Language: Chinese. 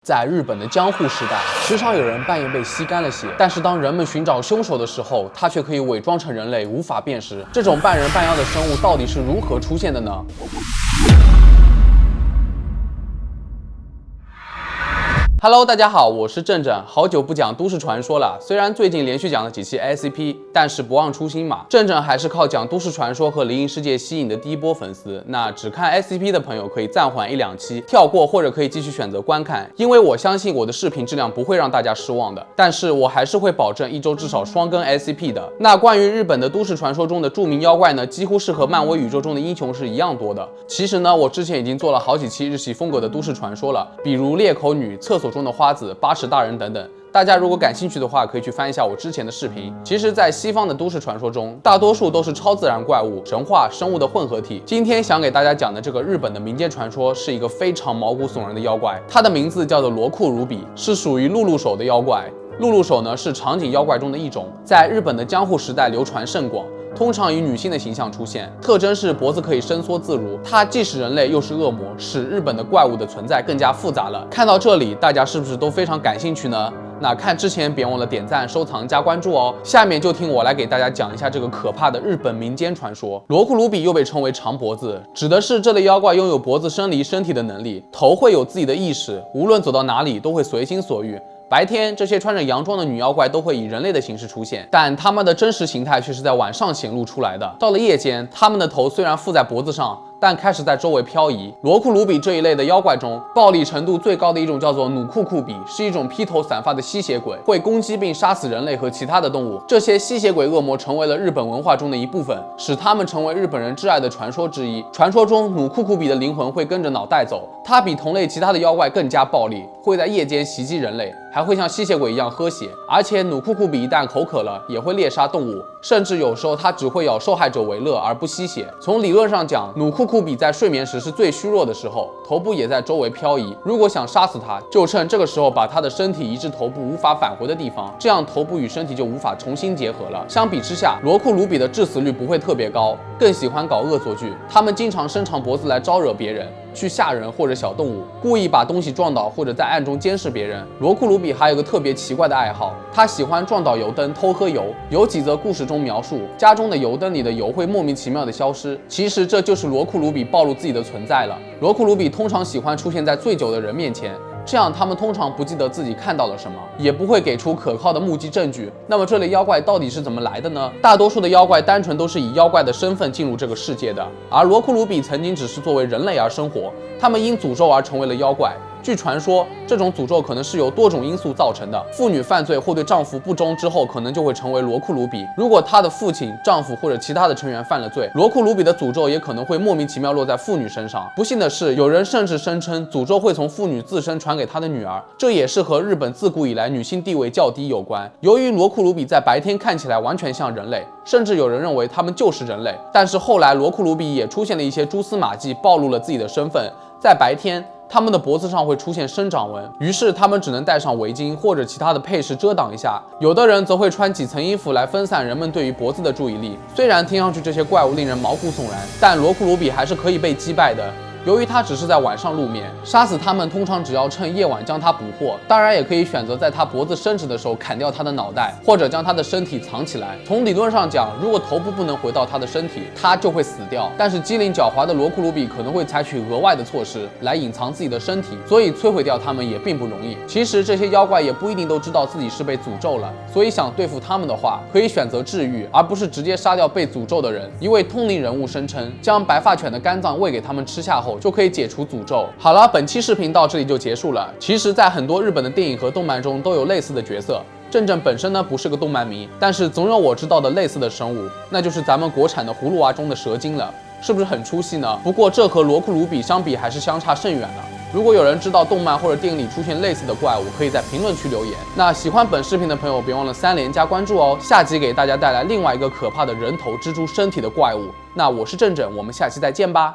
在日本的江户时代，时常有人半夜被吸干了血，但是当人们寻找凶手的时候，他却可以伪装成人类，无法辨识。这种半人半妖的生物到底是如何出现的呢？ Hello， 大家好，我是正正，好久不讲都市传说了。虽然最近连续讲了几期 SCP， 但是不忘初心嘛，正正还是靠讲都市传说和灵异事件吸引的第一波粉丝。那只看 SCP 的朋友可以暂缓1-2期，跳过或者可以继续选择观看，因为我相信我的视频质量不会让大家失望的。但是我还是会保证1周至少双更 SCP 的。那关于日本的都市传说中的著名妖怪呢，几乎是和漫威宇宙中的英雄是一样多的。其实呢，我之前已经做了好几期日系风格的都市传说了，比如裂口女、厕所中的花子、八尺大人等等。大家如果感兴趣的话，可以去翻一下我之前的视频。其实，在西方的都市传说中，大多数都是超自然怪物、神话、生物的混合体。今天想给大家讲的这个日本的民间传说，是一个非常毛骨悚然的妖怪，它的名字叫做罗库鲁比，是属于露露手的妖怪。露露手呢，是长颈妖怪中的一种，在日本的江户时代流传甚广。 通常以女性的形象出现，特征是脖子可以伸缩自如。它既是人类又是恶魔，使日本的怪物的存在更加复杂了。看到这里，大家是不是都非常感兴趣呢？那看之前别忘了点赞、收藏、加关注哦。下面就听我来给大家讲一下这个可怕的日本民间传说。罗库鲁比又被称为长脖子，指的是这类妖怪拥有脖子伸离身体的能力，头会有自己的意识，无论走到哪里都会随心所欲。 白天，这些穿着洋装的女妖怪都会以人类的形式出现，但她们的真实形态却是在晚上显露出来的。到了夜间，她们的头虽然附在脖子上，但开始在周围漂移。罗库鲁比这一类的妖怪中，暴力程度最高的一种叫做努库库比，是一种披头散发的吸血鬼，会攻击并杀死人类和其他的动物。这些吸血鬼恶魔成为了日本文化中的一部分，使他们成为日本人挚爱的传说之一。传说中，努库库比的灵魂会跟着脑袋走，它比同类其他的妖怪更加暴力，会在夜间袭击人类。 还会像吸血鬼一样喝血，而且努库库比一旦口渴了，也会猎杀动物，甚至有时候它只会咬受害者为乐而不吸血。从理论上讲，努库库比在睡眠时是最虚弱的时候，头部也在周围漂移。如果想杀死它，就趁这个时候把它的身体移至头部无法返回的地方，这样头部与身体就无法重新结合了。相比之下，罗库鲁比的致死率不会特别高，更喜欢搞恶作剧。他们经常伸长脖子来招惹别人。 去吓人或者小动物，故意把东西撞倒，或者在暗中监视别人。罗库鲁比还有个特别奇怪的爱好，他喜欢撞倒油灯偷喝油。有几则故事中描述，家中的油灯里的油会莫名其妙的消失，其实这就是罗库鲁比暴露自己的存在了。罗库鲁比通常喜欢出现在醉酒的人面前。 这样，他们通常不记得自己看到了什么，也不会给出可靠的目击证据。那么，这类妖怪到底是怎么来的呢？大多数的妖怪单纯都是以妖怪的身份进入这个世界的，而罗库鲁比曾经只是作为人类而生活，他们因诅咒而成为了妖怪。 据传说，这种诅咒可能是由多种因素造成的。妇女犯罪或对丈夫不忠之后，可能就会成为罗库鲁比。如果她的父亲、丈夫或者其他的成员犯了罪，罗库鲁比的诅咒也可能会莫名其妙落在妇女身上。不幸的是，有人甚至声称诅咒会从妇女自身传给她的女儿，这也是和日本自古以来女性地位较低有关。由于罗库鲁比在白天看起来完全像人类，甚至有人认为他们就是人类。但是后来，罗库鲁比也出现了一些蛛丝马迹，暴露了自己的身份。在白天， 他们的脖子上会出现生长纹，于是他们只能戴上围巾或者其他的配饰遮挡一下。有的人则会穿几层衣服来分散人们对于脖子的注意力。虽然听上去这些怪物令人毛骨悚然，但罗库鲁比还是可以被击败的。 由于它只是在晚上露面，杀死它们通常只要趁夜晚将它捕获。当然，也可以选择在它脖子伸直的时候砍掉它的脑袋，或者将它的身体藏起来。从理论上讲，如果头部不能回到它的身体，它就会死掉。但是机灵狡猾的罗库鲁比可能会采取额外的措施来隐藏自己的身体，所以摧毁掉它们也并不容易。其实这些妖怪也不一定都知道自己是被诅咒了，所以想对付它们的话，可以选择治愈，而不是直接杀掉被诅咒的人。一位通灵人物声称，将白发犬的肝脏喂给它们吃下后， 就可以解除诅咒。好了，本期视频到这里就结束了。其实，在很多日本的电影和动漫中都有类似的角色。正正本身呢不是个动漫迷，但是总有我知道的类似的生物，那就是咱们国产的葫芦娃中的蛇精了，是不是很出戏呢？不过这和罗库鲁比相比还是相差甚远了。如果有人知道动漫或者电影里出现类似的怪物，可以在评论区留言。那喜欢本视频的朋友，别忘了3连加关注哦。下集给大家带来另外一个可怕的人头蜘蛛身体的怪物。那我是正正，我们下期再见吧。